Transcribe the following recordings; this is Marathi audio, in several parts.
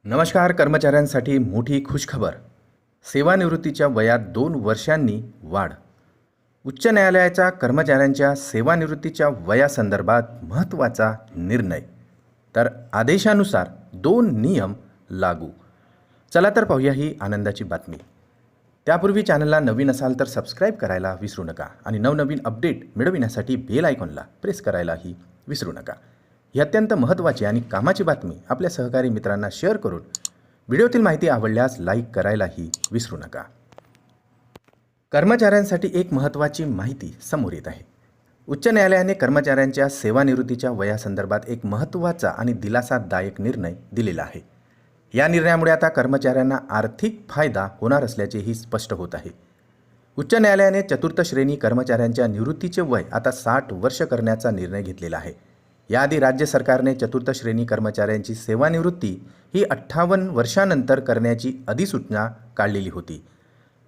नमस्कार. कर्मचाऱ्यांसाठी मोठी खुशखबर. सेवानिवृत्तीच्या वयात 2 वर्षांनी वाढ. उच्च न्यायालयाचा कर्मचाऱ्यांच्या सेवानिवृत्तीच्या वयासंदर्भात महत्त्वाचा निर्णय. तर आदेशानुसार 2 नियम लागू. चला तर पाहूया ही आनंदाची बातमी. त्यापूर्वी चॅनलला नवीन असाल तर सबस्क्राईब करायला विसरू नका आणि नवनवीन अपडेट मिळविण्यासाठी बेल आयकॉनला प्रेस करायलाही विसरू नका. ही अत्यंत महत्त्वाची आणि कामाची बातमी आपल्या सहकारी मित्रांना शेअर करून व्हिडिओतील माहिती आवडल्यास लाईक करायलाही विसरू नका. कर्मचाऱ्यांसाठी एक महत्त्वाची माहिती समोर येत आहे. उच्च न्यायालयाने कर्मचाऱ्यांच्या सेवानिवृत्तीच्या वयासंदर्भात एक महत्त्वाचा आणि दिलासादायक निर्णय दिलेला आहे. या निर्णयामुळे आता कर्मचाऱ्यांना आर्थिक फायदा होणार असल्याचेही स्पष्ट होत आहे. उच्च न्यायालयाने चतुर्थ श्रेणी कर्मचाऱ्यांच्या निवृत्तीचे वय आता 60 वर्ष करण्याचा निर्णय घेतलेला आहे. याआधी राज्य सरकारने चतुर्थ श्रेणी कर्मचाऱ्यांची सेवानिवृत्ती ही 58 वर्षांनंतर करण्याची अधिसूचना काढलेली होती.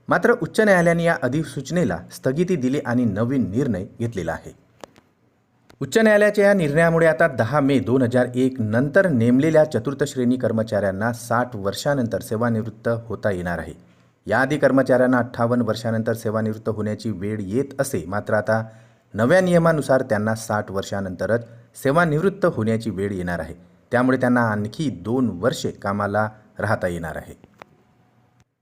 मात्र उच्च न्यायालयाने या अधिसूचनेला स्थगिती दिली आणि नवीन निर्णय घेतलेला आहे. उच्च न्यायालयाच्या या निर्णयामुळे आता 10 मे 2001 नंतर नेमलेल्या चतुर्थ श्रेणी कर्मचाऱ्यांना 60 वर्षांनंतर सेवानिवृत्त होता येणार आहे. याआधी कर्मचाऱ्यांना 58 वर्षांनंतर सेवानिवृत्त होण्याची वेळ येत असे, मात्र आता नव्या नियमानुसार त्यांना 60 वर्षांनंतरच सेवानिवृत्त होण्याची वेळ येणार आहे. त्यामुळे त्यांना आणखी 2 वर्षे कामाला राहता येणार आहे.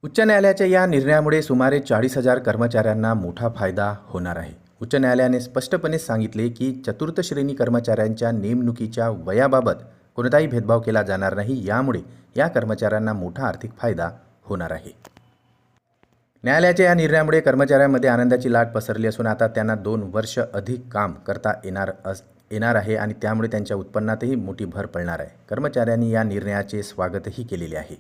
उच्च न्यायालयाच्या या निर्णयामुळे सुमारे 40,000 कर्मचाऱ्यांना मोठा फायदा होणार आहे. उच्च न्यायालयाने स्पष्टपणे सांगितले की चतुर्थ श्रेणी कर्मचाऱ्यांच्या नेमणुकीच्या वयाबाबत कोणताही भेदभाव केला जाणार नाही. यामुळे या कर्मचाऱ्यांना मोठा आर्थिक फायदा होणार आहे. न्यायालयाच्या या निर्णयामुळे कर्मचाऱ्यांमध्ये आनंदाची लाट पसरली असून आता त्यांना 2 वर्ष अधिक काम करता येणार आहे आणि त्यामुळे त्यांच्या उत्पन्नातही मोठी भर पडणार आहे. कर्मचाऱ्यांनी या निर्णयाचे स्वागतही केलेले आहे.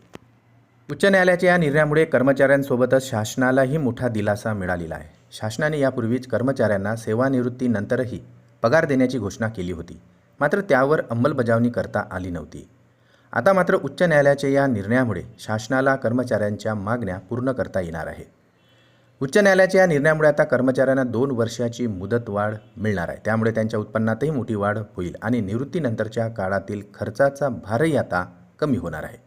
उच्च न्यायालयाच्या या निर्णयामुळे कर्मचाऱ्यांसोबतच शासनालाही मोठा दिलासा मिळालेला आहे. शासनाने यापूर्वीच कर्मचाऱ्यांना सेवानिवृत्तीनंतरही पगार देण्याची घोषणा केली होती, मात्र त्यावर अंमलबजावणी करता आली नव्हती. आता मात्र उच्च न्यायालयाच्या या निर्णयामुळे शासनाला कर्मचाऱ्यांच्या मागण्या पूर्ण करता येणार आहे. उच्च न्यायालयाच्या या निर्णयामुळे आता कर्मचाऱ्यांना 2 वर्षाची मुदतवाढ मिळणार आहे. त्यामुळे त्यांच्या उत्पन्नातही मोठी वाढ होईल आणि निवृत्तीनंतरच्या काळातील खर्चाचा भारही आता कमी होणार आहे.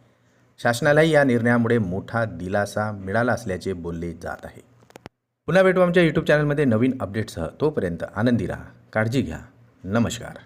शासनालाही या निर्णयामुळे मोठा दिलासा मिळाला असल्याचे बोलले जात आहे. पुन्हा भेटू आमच्या YouTube चॅनलमध्ये नवीन अपडेट्ससह. तोपर्यंत आनंदी राहा, काळजी घ्या. नमस्कार.